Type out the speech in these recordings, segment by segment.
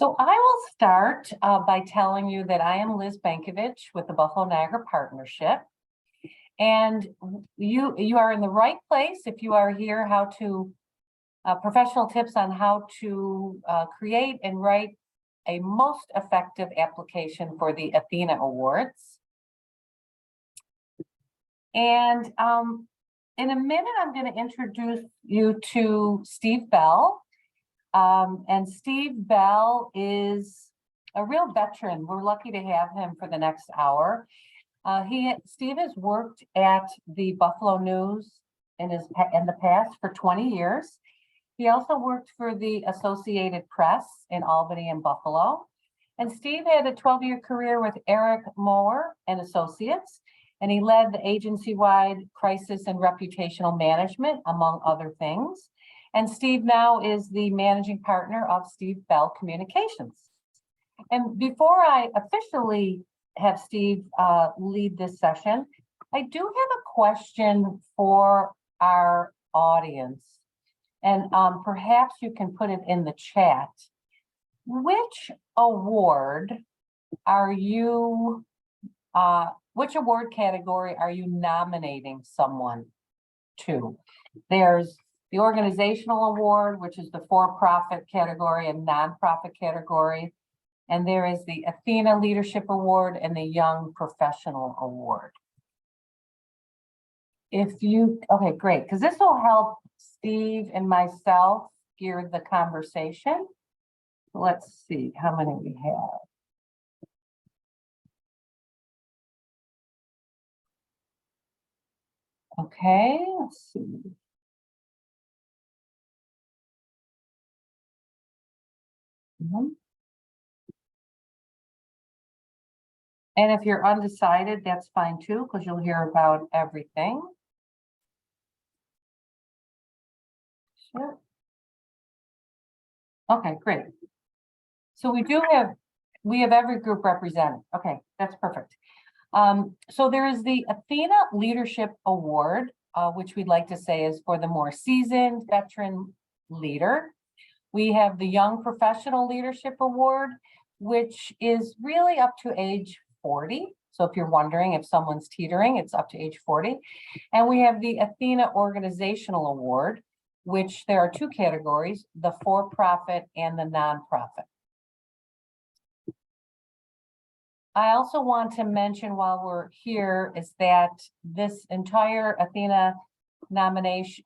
So I will start by telling you that I am Liz Bankovich with the Buffalo Niagara Partnership. And you are in the right place if you are here how to professional tips on how to create and write a most effective application for the ATHENA Awards. And in a minute, I'm going to introduce you to Steve Bell. And Steve Bell is a real veteran. We're lucky to have him for the next hour. Steve has worked at the Buffalo News in the past for 20 years. He also worked for the Associated Press in Albany and Buffalo. And Steve had a 12-year career with Eric Moore and Associates, and he led the agency-wide crisis and reputational management, among other things. And Steve now is the managing partner of Steve Bell Communications. And before I officially have Steve lead this session, I do have a question for our audience. And perhaps you can put it in the chat. Which award are you, which award category are you nominating someone to? There's the organizational award, which is the for-profit category and nonprofit category. And there is the ATHENA Leadership Award and the Young Professional Award. Okay, great, because this will help Steve and myself gear the conversation. Let's see how many we have. Okay, let's see. And if you're undecided, that's fine too, because you'll hear about everything. Sure. Okay, great. So we have every group represented. Okay, that's perfect. So there is the ATHENA Leadership Award, which we'd like to say is for the more seasoned veteran leader. We have the Young Professional Leadership Award, which is really up to age 40. So if you're wondering if someone's teetering, it's up to age 40. And we have the ATHENA Organizational Award, which there are two categories, the for-profit and the nonprofit. I also want to mention while we're here is that this entire ATHENA this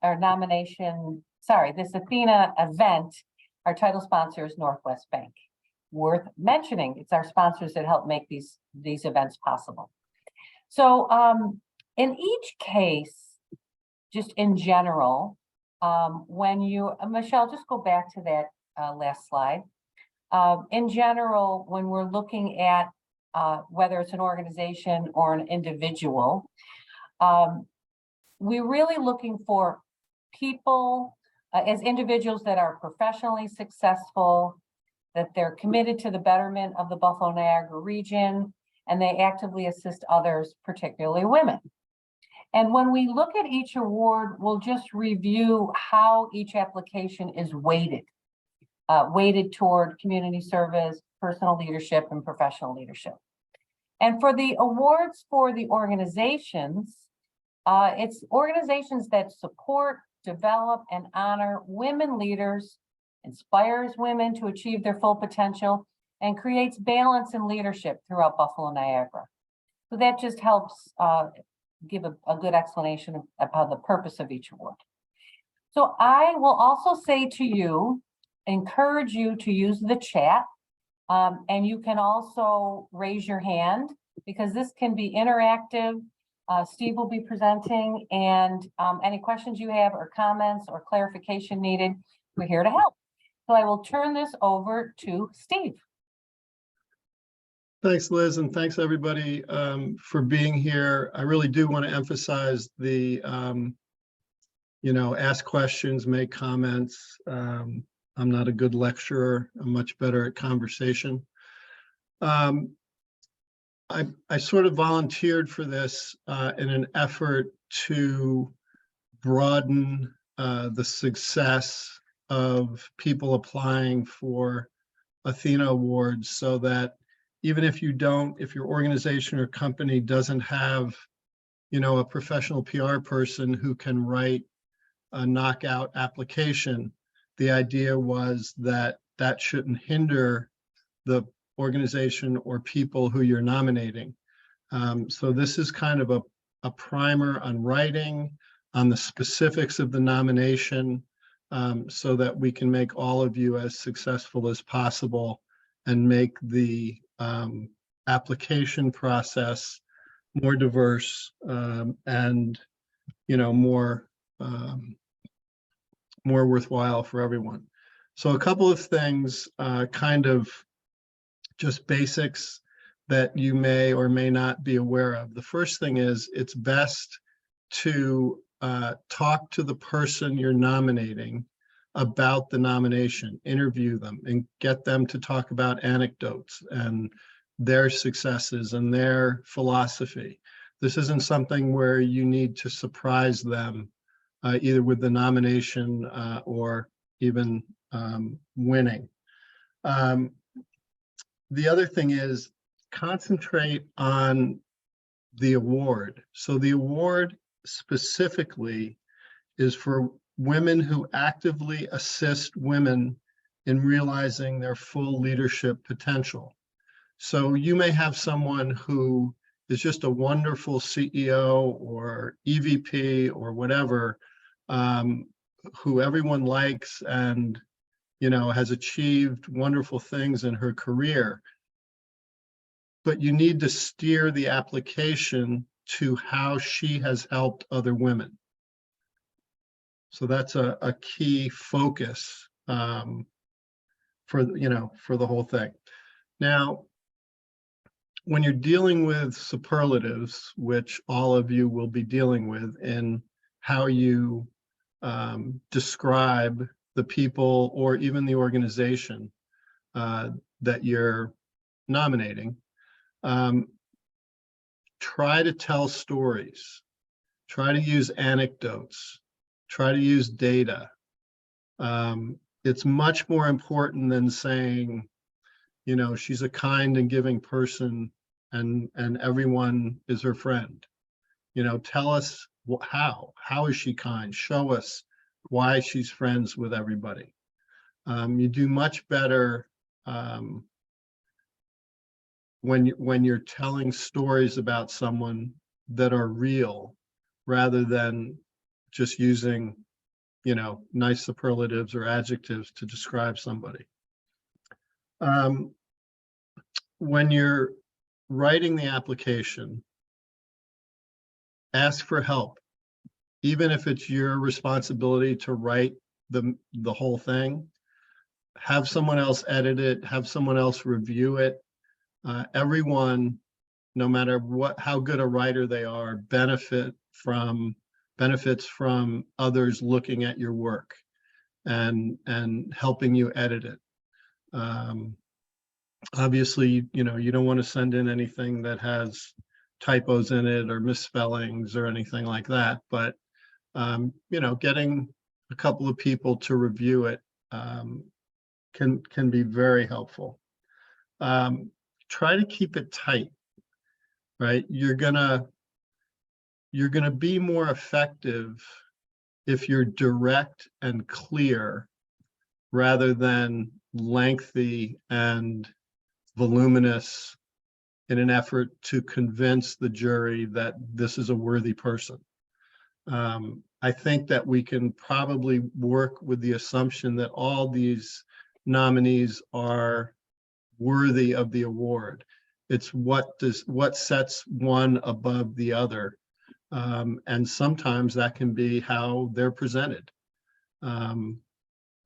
ATHENA event, our title sponsor is Northwest Bank. Worth mentioning, it's our sponsors that help make these events possible. So in each case, just in general, when you, Michelle, just go back to that last slide. In general, when we're looking at whether it's an organization or an individual, we're really looking for people as individuals that are professionally successful, that they're committed to the betterment of the Buffalo Niagara region, and they actively assist others, particularly women. And when we look at each award, we'll just review how each application is weighted toward community service, personal leadership, and professional leadership. And for the awards for the organizations, it's organizations that support, develop, and honor women leaders, inspires women to achieve their full potential, and creates balance in leadership throughout Buffalo Niagara. So that just helps give a good explanation about the purpose of each award. So I will also say to you, encourage you to use the chat, and you can also raise your hand because this can be interactive. Steve will be presenting, and any questions you have or comments or clarification needed, we're here to help. So I will turn this over to Steve. Thanks, Liz, and thanks everybody for being here. I really do want to emphasize the, ask questions, make comments. I'm not a good lecturer. I'm much better at conversation. I sort of volunteered for this in an effort to broaden the success of people applying for ATHENA Awards, so that even if your organization or company doesn't have, a professional PR person who can write a knockout application, the idea was that that shouldn't hinder the organization or people who you're nominating. So this is kind of a primer on writing, on the specifics of the nomination, so that we can make all of you as successful as possible and make the application process more diverse, and more worthwhile for everyone. So a couple of things, kind of just basics that you may or may not be aware of. The first thing is it's best to talk to the person you're nominating about the nomination, interview them, and get them to talk about anecdotes and their successes and their philosophy. This isn't something where you need to surprise them, either with the nomination or even winning. The other thing is concentrate on the award. So the award specifically is for women who actively assist women in realizing their full leadership potential. So you may have someone who is just a wonderful CEO or EVP or whatever, who everyone likes and has achieved wonderful things in her career. But you need to steer the application to how she has helped other women. So that's a key focus for the whole thing. Now, when you're dealing with superlatives, which all of you will be dealing with in how you describe the people or even the organization that you're nominating, try to tell stories, try to use anecdotes, try to use data. It's much more important than saying, she's a kind and giving person and everyone is her friend. Tell us how is she kind? Show us why she's friends with everybody. You do much better when you're telling stories about someone that are real, rather than just using, nice superlatives or adjectives to describe somebody. When you're writing the application, ask for help. Even if it's your responsibility to write the whole thing, have someone else edit it, have someone else review it. Everyone, no matter how good a writer they are, benefits from others looking at your work and helping you edit it. Obviously, you don't want to send in anything that has typos in it or misspellings or anything like that, but getting a couple of people to review it can be very helpful. Try to keep it tight, right? You're gonna be more effective if you're direct and clear rather than lengthy and voluminous in an effort to convince the jury that this is a worthy person. I think that we can probably work with the assumption that all these nominees are worthy of the award. It's what sets one above the other. And sometimes that can be how they're presented.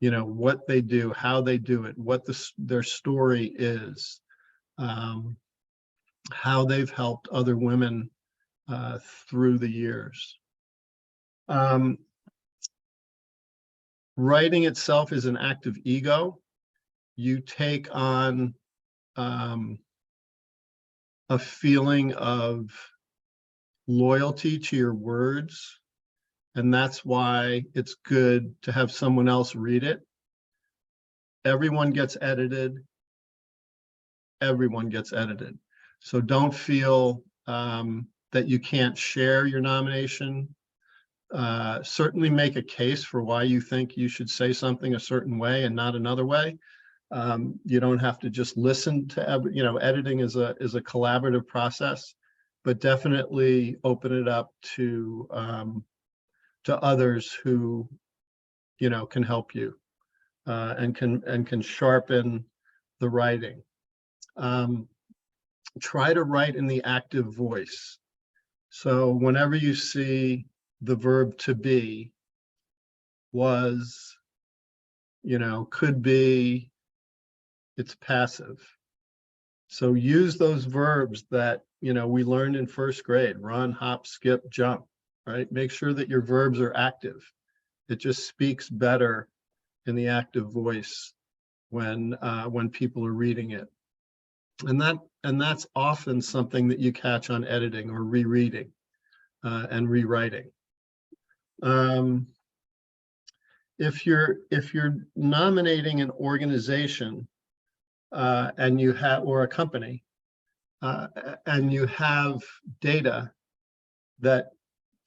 What they do, how they do it, what their story is, how they've helped other women through the years. Writing itself is an act of ego. You take on a feeling of loyalty to your words, and that's why it's good to have someone else read it. Everyone gets edited. everyone gets edited. So don't feel that you can't share your nomination. Certainly make a case for why you think you should say something a certain way and not another way. You don't have to just listen to, editing is a collaborative process, but definitely open it up to others who, can help you and can sharpen the writing. Try to write in the active voice. So whenever you see the verb to be, was, could be, it's passive. So use those verbs that, we learned in first grade: run, hop, skip, jump, right? Make sure that your verbs are active. It just speaks better in the active voice when people are reading it. And that's often something that you catch on editing or rereading and rewriting. If you're nominating an organization and you have, or a company, and you have data that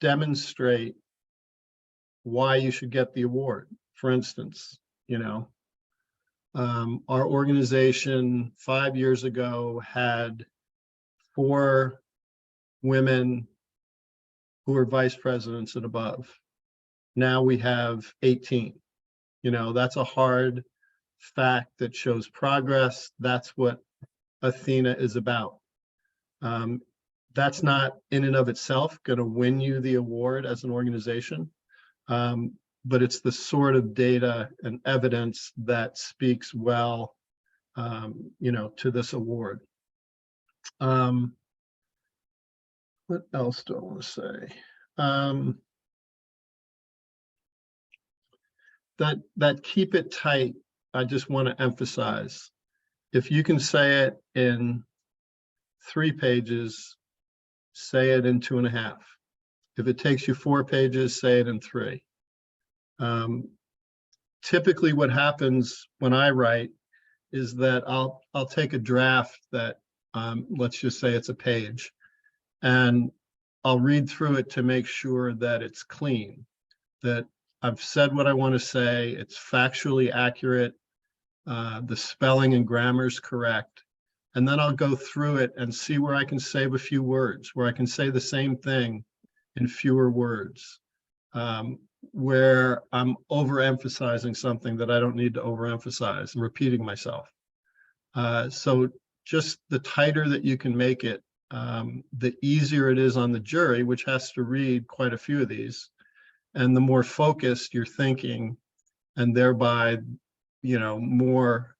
demonstrate why you should get the award. For instance, our organization 5 years ago had 4 women who were vice presidents and above. Now we have 18. That's a hard fact that shows progress. That's what Athena is about. That's not in and of itself going to win you the award as an organization, but it's the sort of data and evidence that speaks well, to this award. What else do I want to say? That keep it tight, I just want to emphasize. If you can say it in 3 pages, say it in 2.5. If it takes you 4 pages, say it in 3. Typically what happens when I write is that I'll take a draft that, let's just say it's a page, and I'll read through it to make sure that it's clean, that I've said what I want to say, it's factually accurate, the spelling and grammar is correct. And then I'll go through it and see where I can save a few words, where I can say the same thing in fewer words, where I'm overemphasizing something that I don't need to overemphasize and repeating myself. So just the tighter that you can make it, the easier it is on the jury, which has to read quite a few of these, and the more focused you're thinking, and thereby, more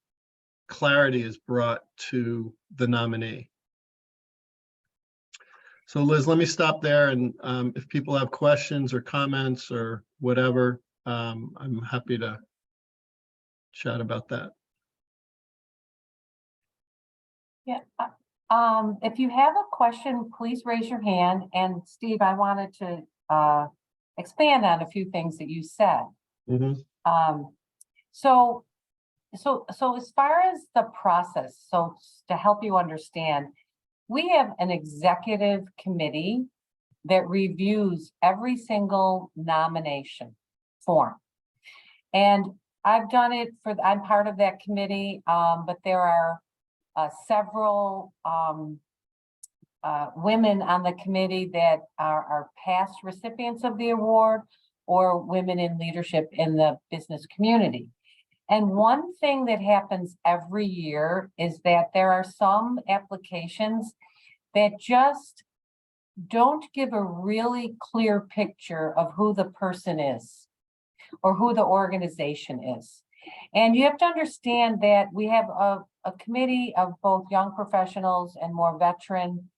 clarity is brought to the nominee. So Liz, let me stop there, and if people have questions or comments or whatever, I'm happy to chat about that. Yeah. If you have a question, please raise your hand. And Steve, I wanted to expand on a few things that you said. Mm-hmm. So as far as the process, so to help you understand, we have an executive committee that reviews every single nomination form. And I've done it I'm part of that committee, but there are several women on the committee that are past recipients of the award, or women in leadership in the business community. And one thing that happens every year is that there are some applications that just don't give a really clear picture of who the person is or who the organization is. And you have to understand that we have a committee of both young professionals and more veteran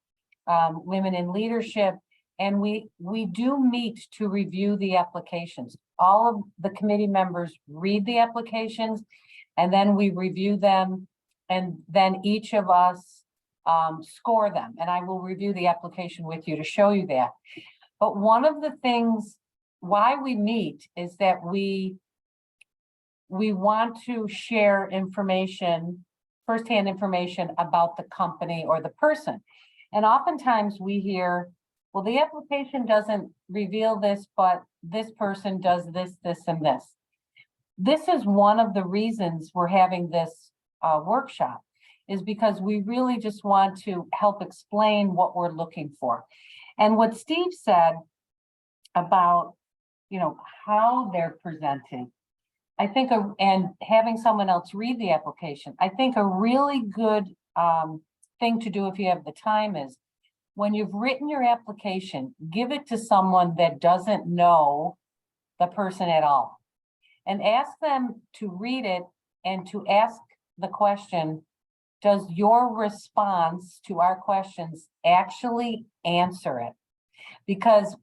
women in leadership. And we do meet to review the applications. All of the committee members read the applications, and then we review them, and then each of us score them. And I will review the application with you to show you that. But one of the things why we meet is that we want to share information firsthand information about the company or the person. And oftentimes we hear, well, the application doesn't reveal this, but this person does this, this, and this. This is one of the reasons we're having this workshop, is because we really just want to help explain what we're looking for. And what Steve said about, you know, how they're presented, I think, and having someone else read the application, I think a really good thing to do if you have the time is, when you've written your application, give it to someone that doesn't know the person at all, and ask them to read it and to ask the question, does your response to our questions actually answer it? Because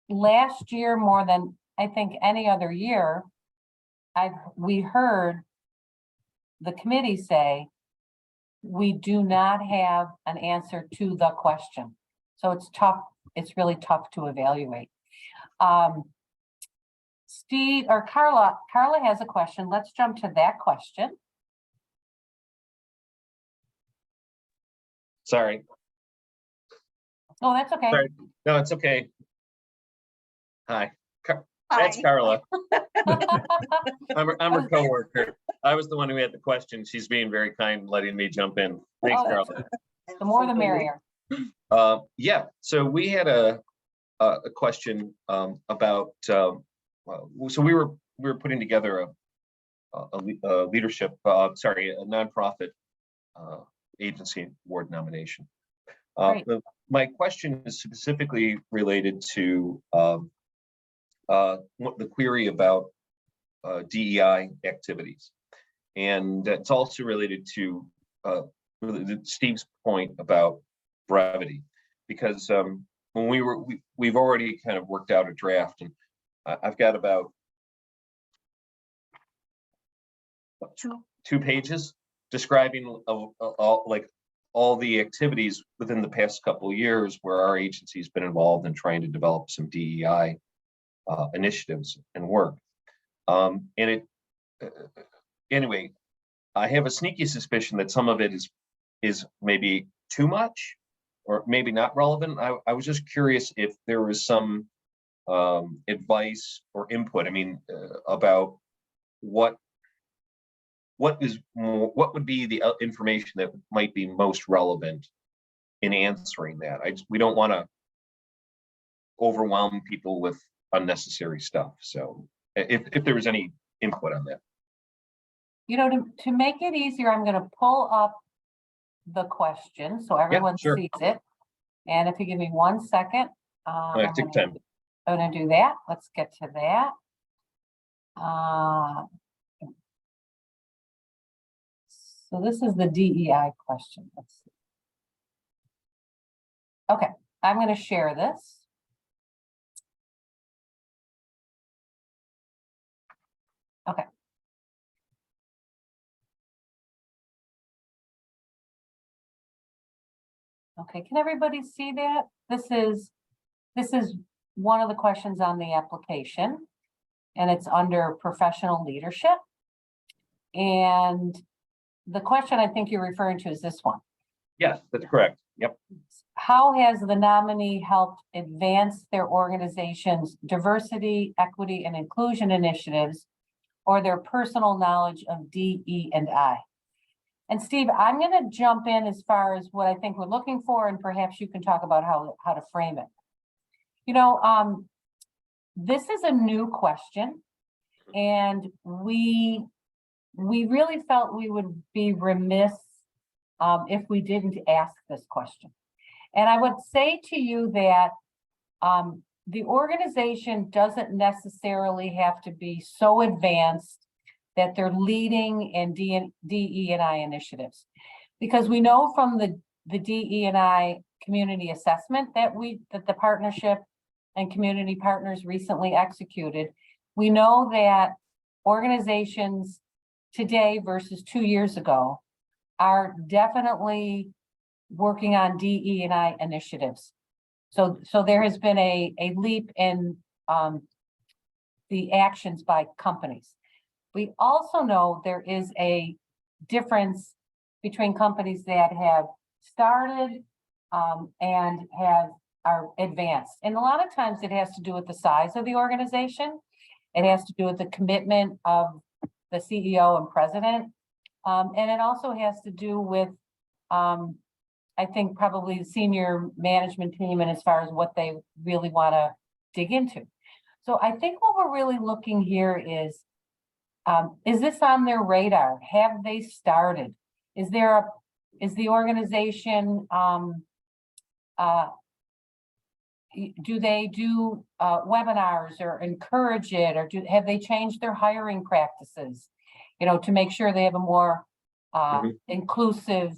last year, more than I think any other year, we heard the committee say, we do not have an answer to the question. So it's tough, it's really tough to evaluate. Steve or Carla has a question. Let's jump to that question. Sorry. Oh, that's okay. Sorry. No, it's okay. Hi. Hi. That's Carla. I'm her coworker. I was the one who had the question. She's being very kind, letting me jump in. Thanks, Oh, Carla. The more the merrier. Yeah, so we had a question about, so we were putting together a leadership, a nonprofit agency award nomination. Great. My question is specifically related to the query about DEI activities, and it's also related to Steve's point about brevity, because when we've already kind of worked out a draft, and I've got about two pages describing all the activities within the past couple of years where our agency's been involved in trying to develop some DEI initiatives and work. Anyway, I have a sneaky suspicion that some of it is maybe too much or maybe not relevant. I was just curious if there was some advice or input, about what would be the information that might be most relevant in answering that. We don't want to overwhelm people with unnecessary stuff. So if there was any input on that. You know, to make it easier, I'm going to pull up the question so everyone sees it. And if you give me 1 second, I took time. I'm going to do that. Let's get to that. So this is the DEI question. Let's see. Okay, I'm going to share this. Okay. Okay, can everybody see that? This is one of the questions on the application, and it's under professional leadership. And the question I think you're referring to is this one. Yes, that's correct. Yep. How has the nominee helped advance their organization's diversity, equity, and inclusion initiatives, or their personal knowledge of DE&I? And Steve, I'm going to jump in as far as what I think we're looking for, and perhaps you can talk about how to frame it. You know, this is a new question, and we really felt we would be remiss if we didn't ask this question. And I would say to you that the organization doesn't necessarily have to be so advanced that they're leading in DE&I initiatives, because we know from the DE&I community assessment that the partnership and community partners recently executed. We know that organizations today versus 2 years ago are definitely working on DE&I initiatives. So there has been a leap in the actions by companies. We also know there is a difference between companies that have started and are advanced. And a lot of times it has to do with the size of the organization. It has to do with the commitment of the CEO and president. And it also has to do with, I think, probably the senior management team and as far as what they really want to dig into. So I think what we're really looking here is this on their radar? Have they started? Is the organization, do they do webinars or encourage it, or have they changed their hiring practices, to make sure they have a more inclusive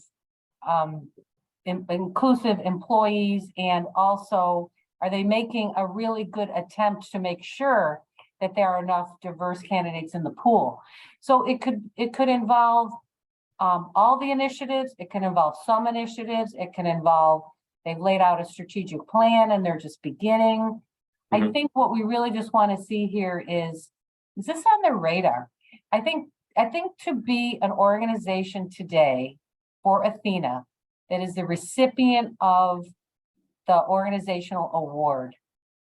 employees? And also, are they making a really good attempt to make sure that there are enough diverse candidates in the pool? So it could involve all the initiatives. It can involve some initiatives. It can involve, they've laid out a strategic plan and they're just beginning. I think what we really just want to see here is this on their radar? I think to be an organization today for Athena that is the recipient of the organizational award,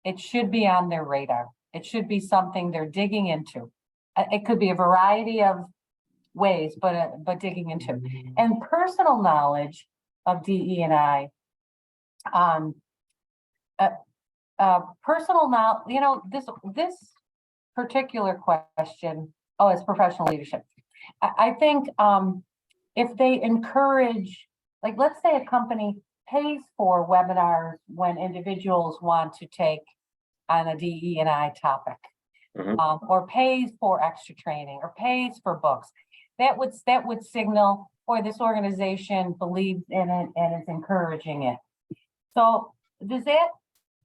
it should be on their radar. It should be something they're digging into. It could be a variety of ways, but digging into. And personal knowledge of DE&I, personal knowledge, this particular question, it's professional leadership. I think if they encourage, like, let's say a company pays for webinars when individuals want to take on a DE&I topic, or pays for extra training, or pays for books, that would signal, boy, this organization believes in it and is encouraging it. So does that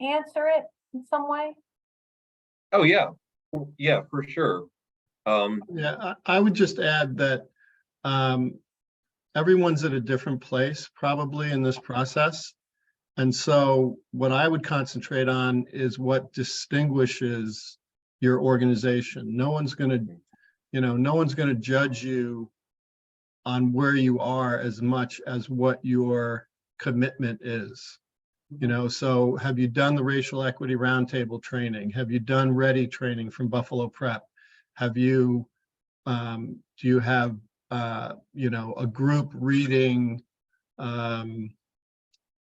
answer it in some way? Oh, yeah. Yeah, for sure. Yeah, I would just add that everyone's at a different place probably in this process. And so what I would concentrate on is what distinguishes your organization. No one's going to judge you on where you are as much as what your commitment is. So have you done the racial equity roundtable training? Have you done READY training from Buffalo Prep? Have you, do you have, a group reading, how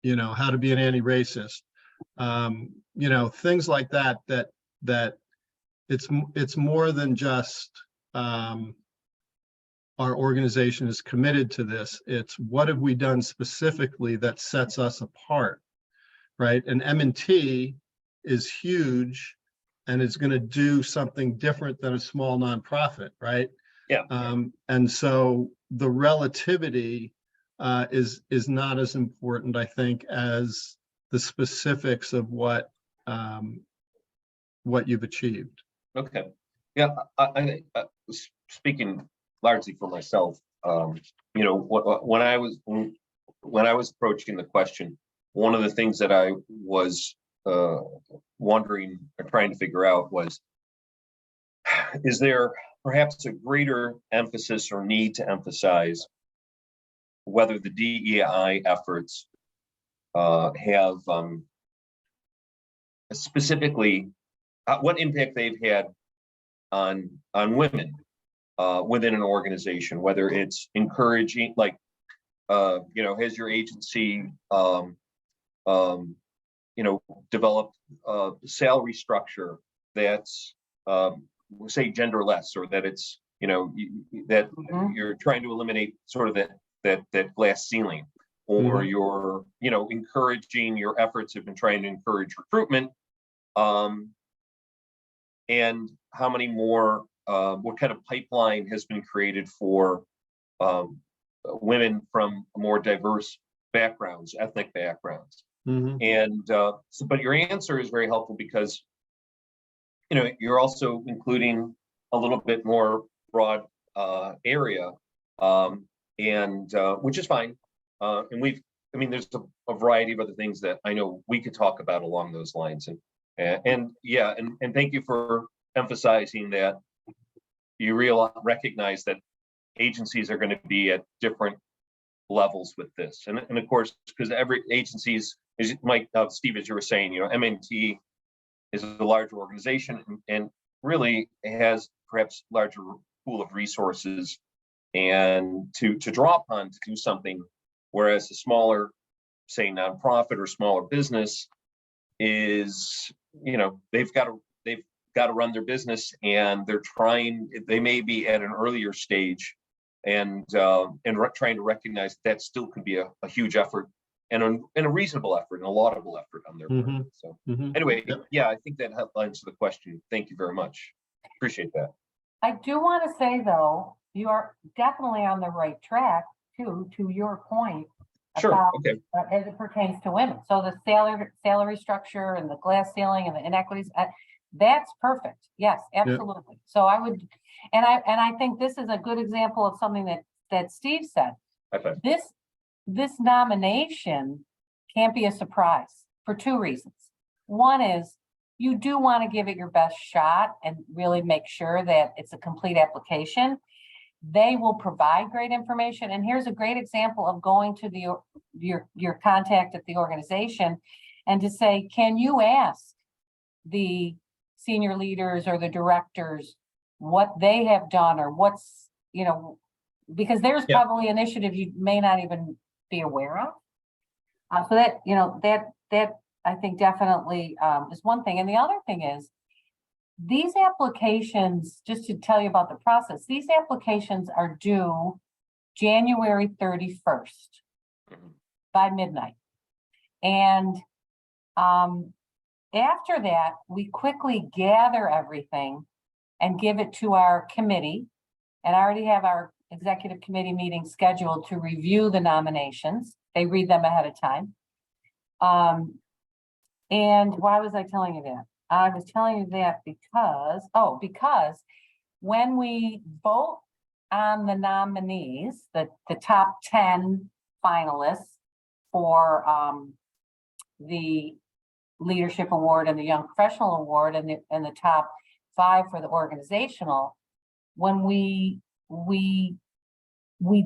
to be an anti-racist, things like that, that it's more than just, our organization is committed to this. It's what have we done specifically that sets us apart, right? And M&T is huge and it's going to do something different than a small nonprofit, right? Yeah. And so the relativity is not as important, I think, as the specifics of what you've achieved. Okay. Yeah. I speaking largely for myself, when I was approaching the question, one of the things that I was wondering or trying to figure out was, is there perhaps a greater emphasis or need to emphasize whether the DEI efforts have specifically what impact they've had on women within an organization, whether it's encouraging, like, has your agency, developed a salary structure that's, say, genderless, or that it's, that you're trying to eliminate sort of that glass ceiling, or you're, encouraging, your efforts have been trying to encourage recruitment, and how many more, what kind of pipeline has been created for women from more diverse backgrounds, ethnic backgrounds. And but your answer is very helpful because, you're also including a little bit more broad area, and which is fine. And there's a variety of other things that I know we could talk about along those lines. And thank you for emphasizing that you recognize that agencies are going to be at different levels with this. And of course, because every agencies, as Mike, Steve, as you were saying, MNT is a larger organization and really has perhaps larger pool of resources and to draw upon to do something, whereas a smaller, say, nonprofit or smaller business is, they've got to run their business, and they may be at an earlier stage, and trying to recognize that still can be a huge effort and a reasonable effort and a laudable effort on their part. So anyway, yeah, I think that outlines the question. Thank you very much. Appreciate that. I do want to say, though, you are definitely on the right track too, to your point. Sure. About, okay. As it pertains to women. So the salary structure and the glass ceiling and the inequities, that's perfect. Yes, absolutely. Yeah. So I would, and I think this is a good example of something that Steve said. Okay. This nomination can't be a surprise for two reasons. One is you do want to give it your best shot and really make sure that it's a complete application. They will provide great information. And here's a great example of going to your contact at the organization and to say, can you ask the senior leaders or the directors what they have done or what's, because there's probably an initiative you may not even be aware of. So that, that I think definitely is one thing. And the other thing is, these applications, just to tell you about the process, these applications are due January 31st by midnight. And after that, we quickly gather everything and give it to our committee. And I already have our executive committee meeting scheduled to review the nominations. They read them ahead of time. And why was I telling you that? I was telling you that because when we vote on the nominees, the top 10 finalists for the Leadership Award and the Young Professional Award and the top 5 for the organizational, when we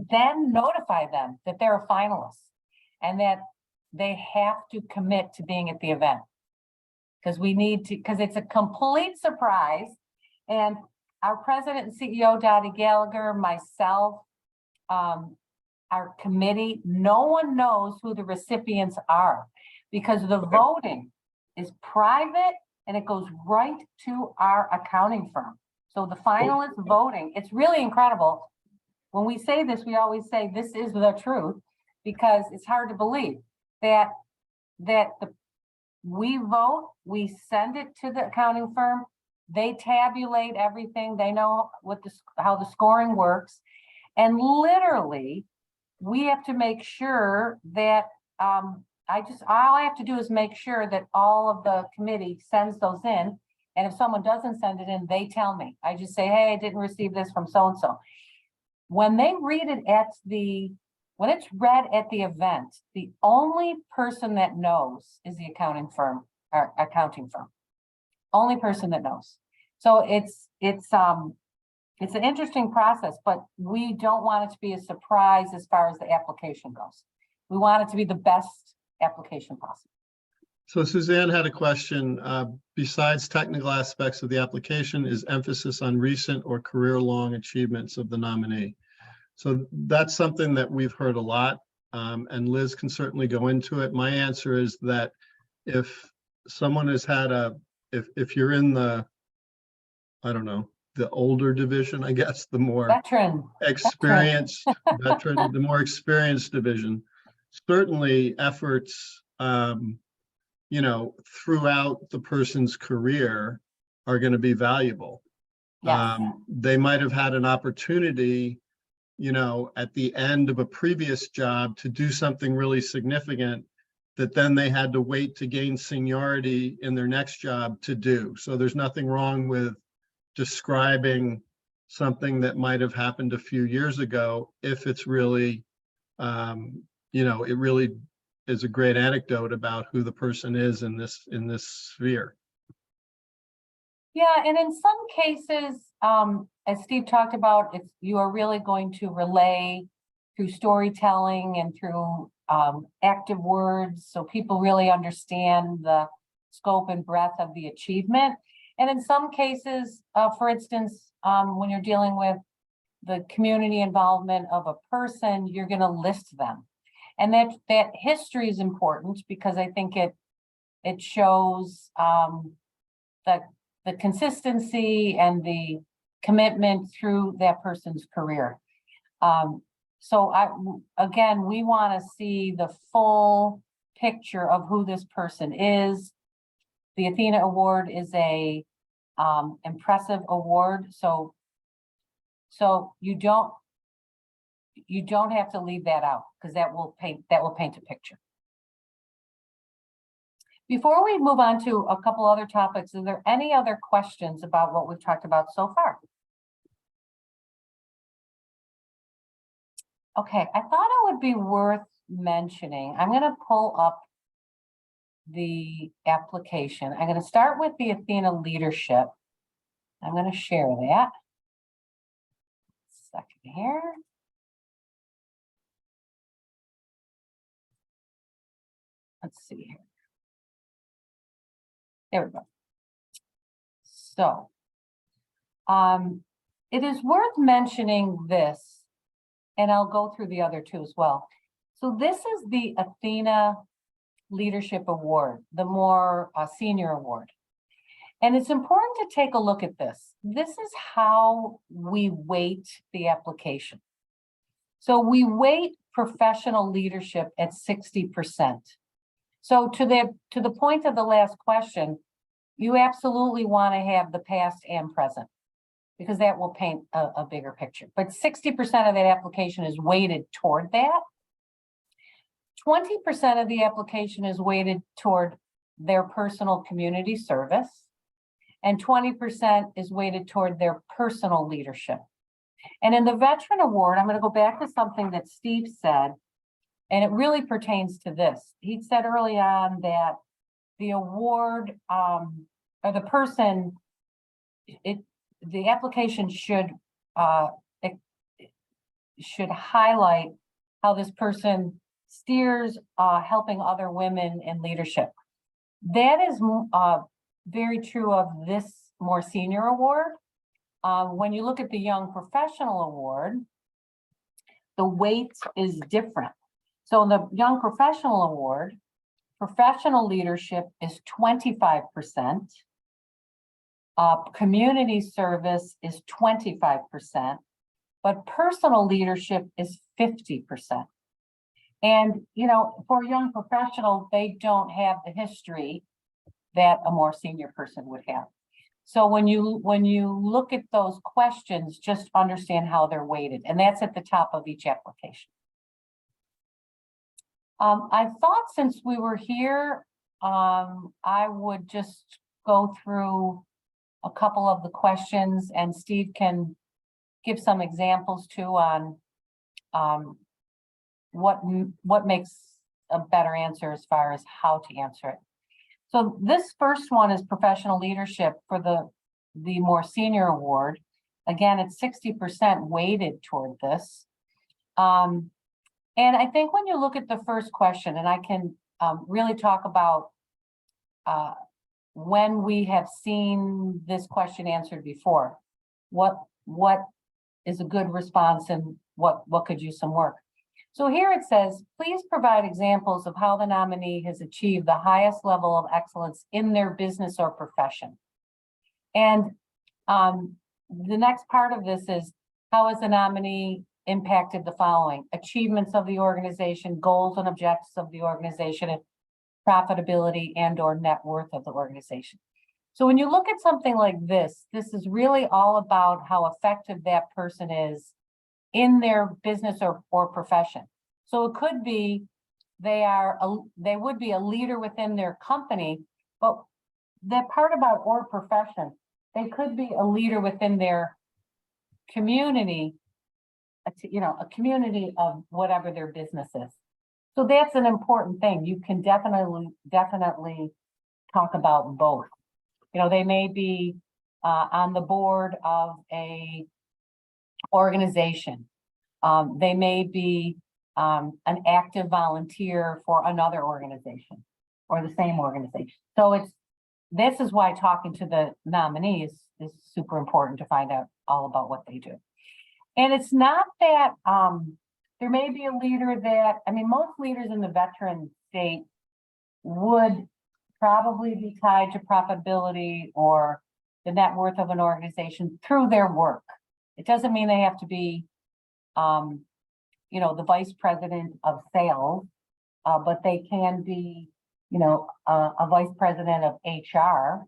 then notify them that they're a finalist and that they have to commit to being at the event. Because it's a complete surprise. And our president and CEO, Dottie Gallagher, myself, our committee, no one knows who the recipients are because the voting is private and it goes right to our accounting firm. So the finalists voting, it's really incredible. When we say this, we always say this is the truth because it's hard to believe that we vote, we send it to the accounting firm, they tabulate everything, they know how the scoring works, and literally we have to make sure that all I have to do is make sure that all of the committee sends those in, and if someone doesn't send it in, they tell me. I just say, hey, I didn't receive this from so and so. When they read it when it's read at the event, the only person that knows is the accounting firm. Only person that knows. So it's an interesting process, but we don't want it to be a surprise as far as the application goes. We want it to be the best application possible. So Suzanne had a question. Besides technical aspects of the application, is emphasis on recent or career-long achievements of the nominee? So that's something that we've heard a lot, and Liz can certainly go into it. My answer is that if someone has had if you're in the, I don't know, the older division, I guess, the more experienced veteran, the more experienced division, certainly efforts, throughout the person's career are going to be valuable. Yes. They might have had an opportunity, at the end of a previous job to do something really significant that then they had to wait to gain seniority in their next job to do. So there's nothing wrong with describing something that might have happened a few years ago if it's really, it really is a great anecdote about who the person is in this sphere. Yeah, and in some cases, as Steve talked about, if you are really going to relay through storytelling and through active words, so people really understand the scope and breadth of the achievement. And in some cases, for instance, when you're dealing with the community involvement of a person, you're going to list them. And that history is important because I think it shows the consistency and the commitment through that person's career. So again, we want to see the full picture of who this person is. The ATHENA Award is a impressive award, so you don't have to leave that out, because that will paint a picture. Before we move on to a couple other topics, are there any other questions about what we've talked about so far? Okay, I thought it would be worth mentioning. I'm going to pull up the application. I'm going to start with the ATHENA leadership. I'm going to share that. Second here. Let's see here. There we go. So, it is worth mentioning this, and I'll go through the other two as well. So this is the ATHENA Leadership Award, the more senior award. And it's important to take a look at this. This is how we weight the application. So we weight professional leadership at 60%. So to the point of the last question, you absolutely want to have the past and present, because that will paint a bigger picture. But 60% of that application is weighted toward that. 20% of the application is weighted toward their personal community service, and 20% is weighted toward their personal leadership. And in the Veteran Award, I'm going to go back to something that Steve said, and it really pertains to this. He said early on that the award, or the person, the application should highlight how this person steers helping other women in leadership. That is very true of this more senior award. When you look at the Young Professional Award, the weight is different. So in the Young Professional Award, professional leadership is 25%. Community service is 25%, but personal leadership is 50%. And, you know, for a young professional, they don't have the history that a more senior person would have. So when you look at those questions, just understand how they're weighted, and that's at the top of each application. I thought since we were here, I would just go through a couple of the questions, and Steve can give some examples too on what makes a better answer as far as how to answer it. So this first one is professional leadership for the more senior award. Again, it's 60% weighted toward this. And I think when you look at the first question, and I can really talk about when we have seen this question answered before, what is a good response and what could use some work. So here it says, please provide examples of how the nominee has achieved the highest level of excellence in their business or profession. And the next part of this is, how has the nominee impacted the following: achievements of the organization, goals and objectives of the organization, and profitability and or net worth of the organization. So when you look at something like this, this is really all about how effective that person is in their business or profession. So it could be they would be a leader within their company, but that part about or profession, they could be a leader within their community, you know, a community of whatever their business is. So that's an important thing. You can definitely talk about both. You know, they may be on the board of a organization, They may be an active volunteer for another organization or the same organization. So this is why talking to the nominees is super important to find out all about what they do. And it's not that there may be a leader that, I mean, most leaders in the veteran state would probably be tied to profitability or the net worth of an organization through their work. It doesn't mean they have to be, you know, the vice president of sales, but they can be, you know, a vice president of HR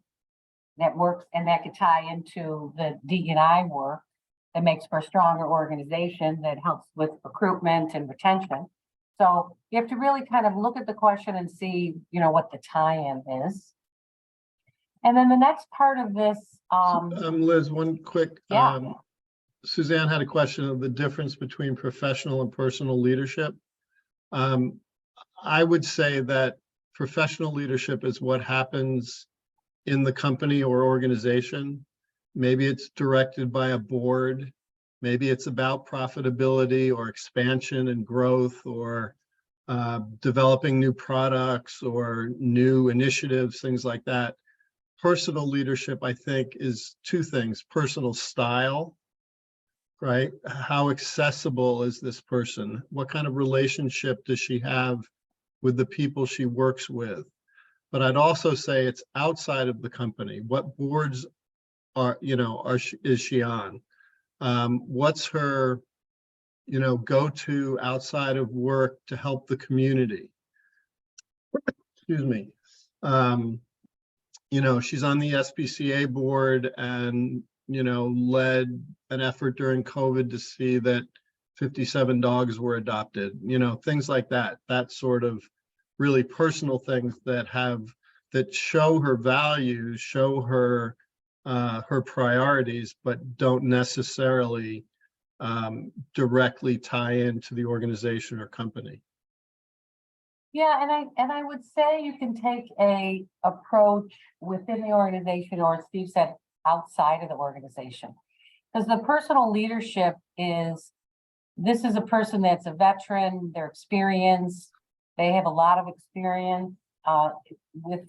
that works, and that could tie into the DE&I work that makes for a stronger organization that helps with recruitment and retention. So you have to really kind of look at the question and see, you know, what the tie-in is. And then the next part of this, Liz, one quick, yeah. Suzanne had a question of the difference between professional and personal leadership. I would say that professional leadership is what happens in the company or organization. Maybe it's directed by a board. Maybe it's about profitability or expansion and growth, or developing new products or new initiatives, things like that. Personal leadership, I think, is two things: personal style, right? How accessible is this person? What kind of relationship does she have with the people she works with? But I'd also say it's outside of the company. What boards are, you know, is she on? What's her, you know, go-to outside of work to help the community? Excuse me. You know, she's on the SPCA board and, you know, led an effort during COVID to see that 57 dogs were adopted, you know, things like that. That sort of really personal things that show her values, show her her priorities, but don't necessarily directly tie into the organization or company. Yeah, and I would say you can take a approach within the organization, or as Steve said, outside of the organization. Because the personal leadership this is a person that's a veteran, their experience, they have a lot of experience with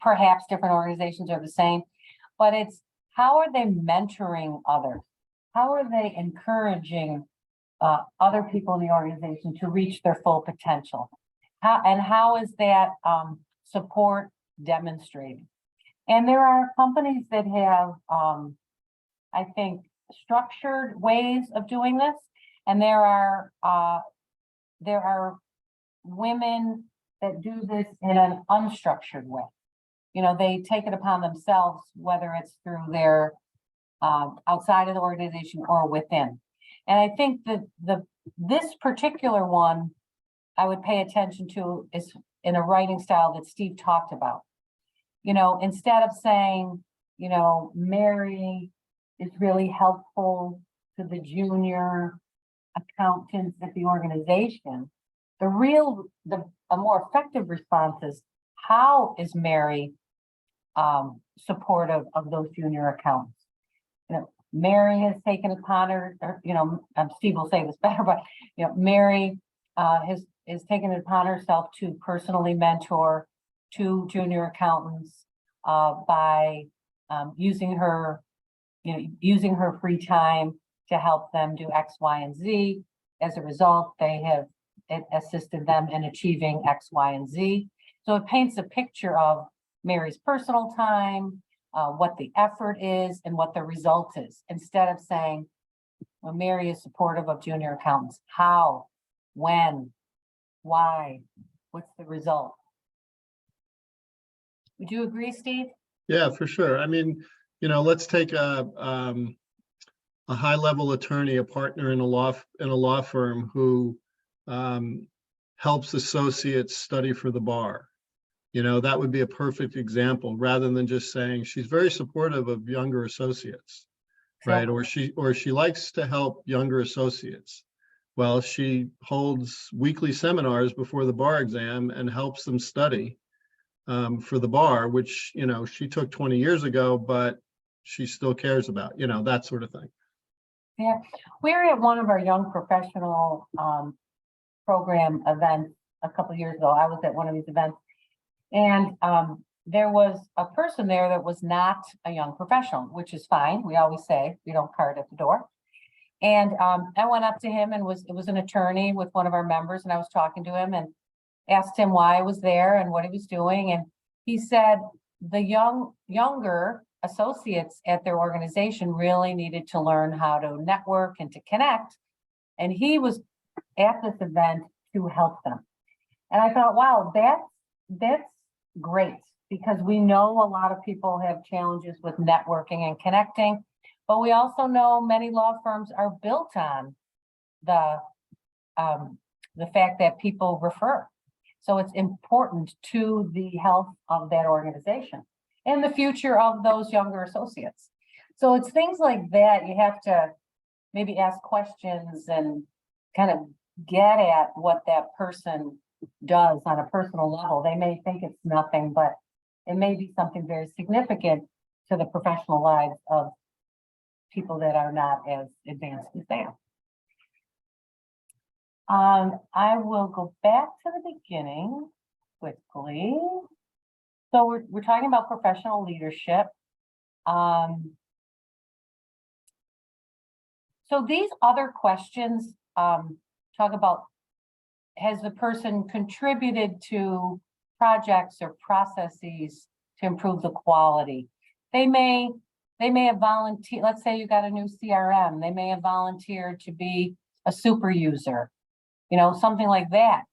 perhaps different organizations are the same, but it's how are they mentoring others? How are they encouraging other people in the organization to reach their full potential? How is that support demonstrated? And there are companies that have, I think, structured ways of doing this, and there are women that do this in an unstructured way. You know, they take it upon themselves, whether it's through their outside of the organization or within. And I think that this particular one I would pay attention to is in a writing style that Steve talked about. You know, instead of saying, you know, Mary is really helpful to the junior accountants at the organization, a more effective response is, how is Mary supportive of those junior accountants? You know, Mary has taken upon her, or, you know, Steve will say this better, but, you know, Mary has taken it upon herself to personally mentor 2 junior accountants by using her free time to help them do X, Y, and Z. As a result, they have assisted them in achieving X, Y, and Z. So it paints a picture of Mary's personal time, what the effort is, and what the result is, instead of saying, well, Mary is supportive of junior accountants. How, when, why, what's the result? Would you agree, Steve? Yeah, for sure. I mean, you know, let's take a high-level attorney, a partner in a law firm who helps associates study for the bar. You know, that would be a perfect example, rather than just saying she's very supportive of younger associates, right? Or she likes to help younger associates. Well, she holds weekly seminars before the bar exam and helps them study for the bar, which, you know, she took 20 years ago, but she still cares about, you know, that sort of thing. Yeah, we were at one of our young professional program events a couple years ago. I was at one of these events, and there was a person there that was not a young professional, which is fine. We always say we don't card at the door. And I went up to him, and it was an attorney with one of our members, and I was talking to him and asked him why I was there and what he was doing. And he said the younger associates at their organization really needed to learn how to network and to connect. And he was at this event to help them. And I thought, wow, that's great, because we know a lot of people have challenges with networking and connecting, but we also know many law firms are built on the fact that people refer. So it's important to the health of that organization and the future of those younger associates. So it's things like that. You have to maybe ask questions and kind of get at what that person does on a personal level. They may think it's nothing, but it may be something very significant to the professional lives of people that are not as advanced as they are. I will go back to the beginning quickly. So we're talking about professional leadership. So these other questions talk about, has the person contributed to projects or processes to improve the quality? They may have volunteered. Let's say you got a new CRM. They may have volunteered to be a super user, you know, something like that.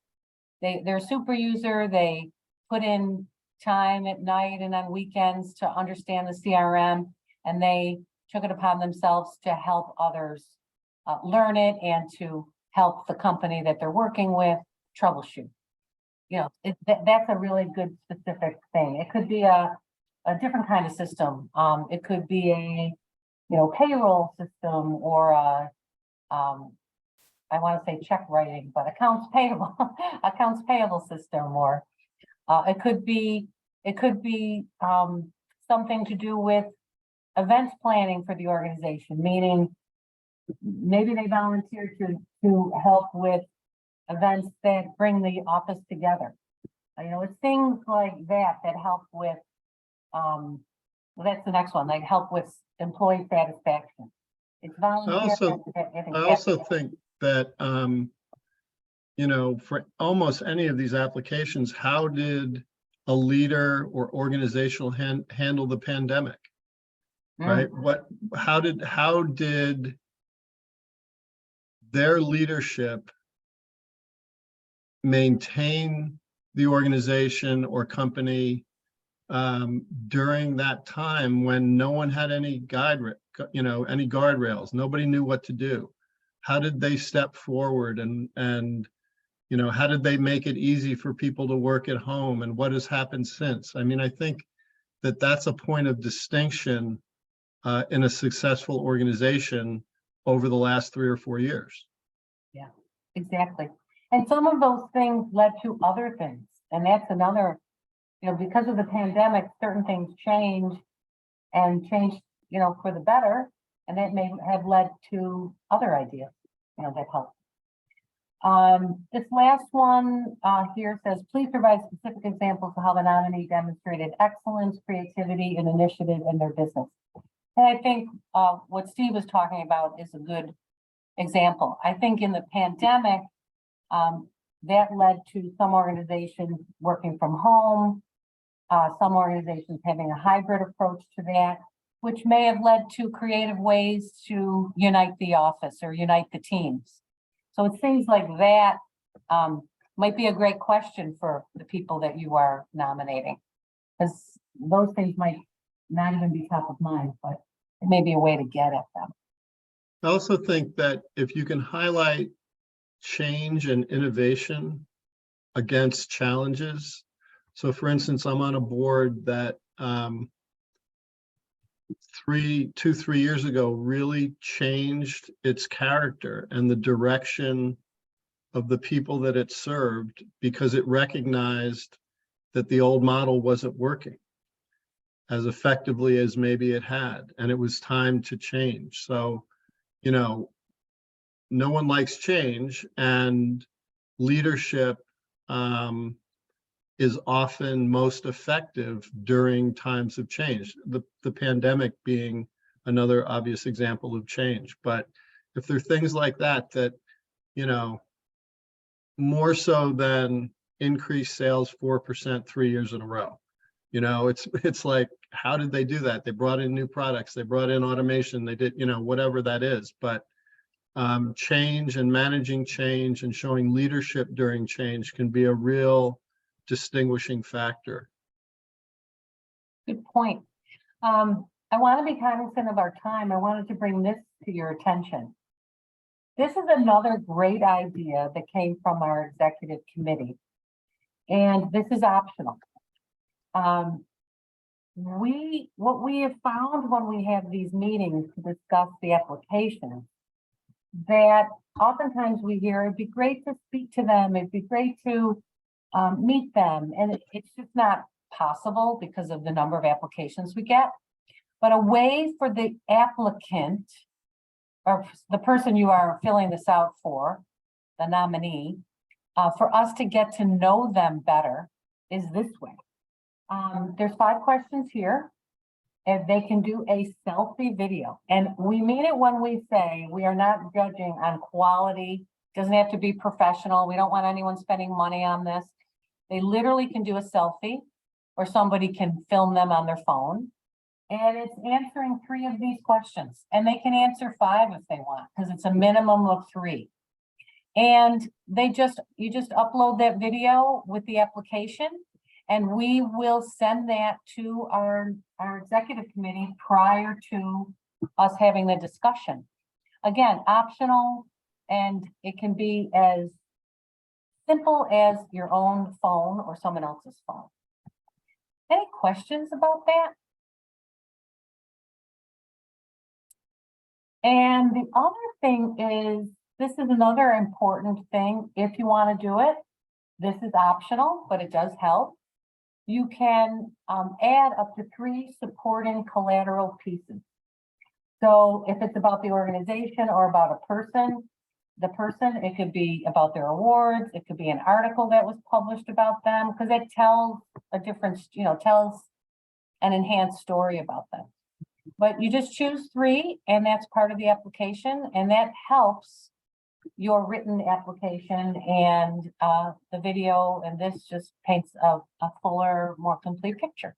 They're a super user. They put in time at night and on weekends to understand the CRM, and they took it upon themselves to help others learn it and to help the company that they're working with troubleshoot. You know, that's a really good specific thing. It could be a different kind of system. It could be a, you know, payroll system, or a, I want to say check writing, but accounts payable system, or it could be something to do with events planning for the organization, meaning maybe they volunteer to help with events that bring the office together. You know, it's things like that help with, well, that's the next one, they help with employee satisfaction. It's volunteer. I also think that, you know, for almost any of these applications, how did a leader or organizational handle the pandemic? Right? How did their leadership maintain the organization or company during that time when no one had any any guardrails? Nobody knew what to do. How did they step forward, and you know, how did they make it easy for people to work at home, and what has happened since? I mean, I think that that's a point of distinction in a successful organization over the last 3 or 4 years. Yeah, exactly. And some of those things led to other things. And that's another, you know, because of the pandemic, certain things changed, you know, for the better. And that may have led to other ideas, you know, that helped. This last one here says, please provide specific examples of how the nominee demonstrated excellence, creativity, and initiative in their business. And I think what Steve was talking about is a good example. I think in the pandemic, that led to some organizations working from home, some organizations having a hybrid approach to that, which may have led to creative ways to unite the office or unite the teams. So it's things like that might be a great question for the people that you are nominating, because those things might not even be top of mind, but it may be a way to get at them. I also think that if you can highlight change and innovation against challenges. So for instance, I'm on a board that 3 years ago really changed its character and the direction of the people that it served, because it recognized that the old model wasn't working as effectively as maybe it had, and it was time to change. So you know, no one likes change, and leadership is often most effective during times of change. The pandemic being another obvious example of change. But if there are things like that, you know, more so than increased sales 4% 3 years in a row, you know, it's like, how did they do that? They brought in new products, they brought in automation, they did, you know, whatever that is. But change and managing change and showing leadership during change can be a real distinguishing factor. Good point. I want to be cognizant of our time. I wanted to bring this to your attention. This is another great idea that came from our executive committee, and this is optional. What we have found when we have these meetings to discuss the application, that oftentimes we hear it'd be great to speak to them, it'd be great to meet them, and it's just not possible because of the number of applications we get. But a way for the applicant, or the person you are filling this out for, the nominee, for us to get to know them better is this way. There's 5 questions here, and they can do a selfie video. And we mean it when we say we are not judging on quality. It doesn't have to be professional. We don't want anyone spending money on this. They literally can do a selfie, or somebody can film them on their phone. And it's answering 3 of these questions. And they can answer 5 if they want, because it's a minimum of 3. And you just upload that video with the application, and we will send that to our executive committee prior to us having the discussion. Again, optional, and it can be as simple as your own phone or someone else's phone. Any questions about that? And the other thing is, this is another important thing. If you want to do it, this is optional, but it does help. You can add up to 3 supporting collateral pieces. So if it's about the organization or about a person, it could be about their awards, it could be an article that was published about them, because it tells a different, you know, tells an enhanced story about them. But you just choose 3, and that's part of the application, and that helps your written application and the video, and this just paints a fuller, more complete picture.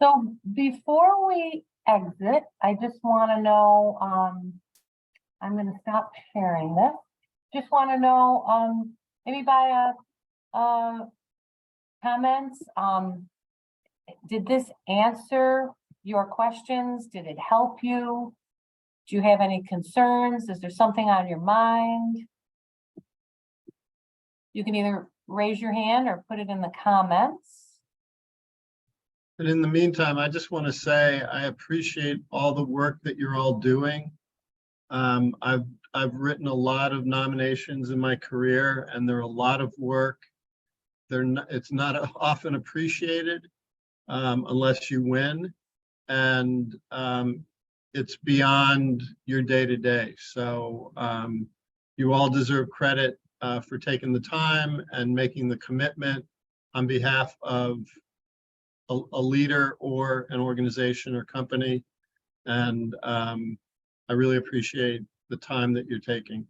So before we exit, I just want to know, I'm going to stop sharing this. Just want to know, maybe by comments, did this answer your questions? Did it help you? Do you have any concerns? Is there something on your mind? You can either raise your hand or put it in the comments. And in the meantime, I just want to say I appreciate all the work that you're all doing. I've written a lot of nominations in my career, and they're a lot of work. It's not often appreciated unless you win, and it's beyond your day-to-day. So you all deserve credit for taking the time and making the commitment on behalf of a leader or an organization or company. And I really appreciate the time that you're taking.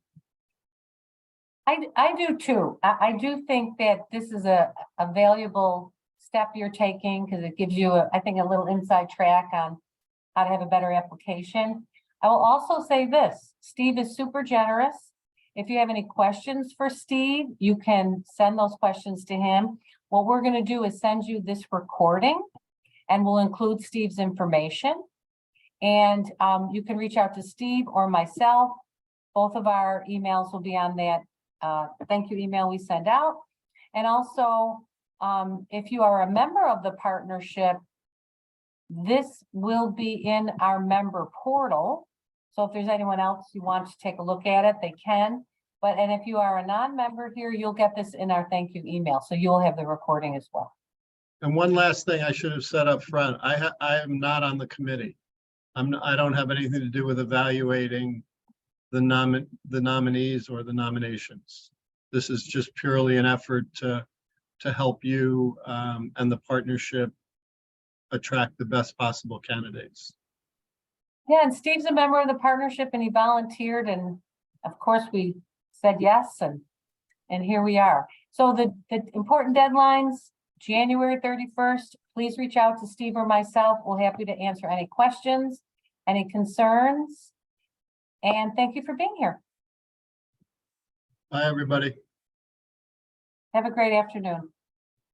I do too. I do think that this is a valuable step you're taking, because it gives you, I think, a little inside track on how to have a better application. I will also say this, Steve is super generous. If you have any questions for Steve, you can send those questions to him. What we're going to do is send you this recording, and we'll include Steve's information. And you can reach out to Steve or myself. Both of our emails will be on that thank you email we send out. And also, if you are a member of the partnership, this will be in our member portal. So if there's anyone else who wants to take a look at it, they can. And if you are a non-member here, you'll get this in our thank you email. So you'll have the recording as well. And one last thing I should have said up front, I am not on the committee. I don't have anything to do with evaluating the nominees or the nominations. This is just purely an effort to help you and the partnership attract the best possible candidates. Yeah, and Steve's a member of the partnership and he volunteered, and of course we said yes, and here we are. So the important deadlines, January 31st, please reach out to Steve or myself. We're happy to answer any questions, any concerns. And thank you for being here. Bye, everybody. Have a great afternoon.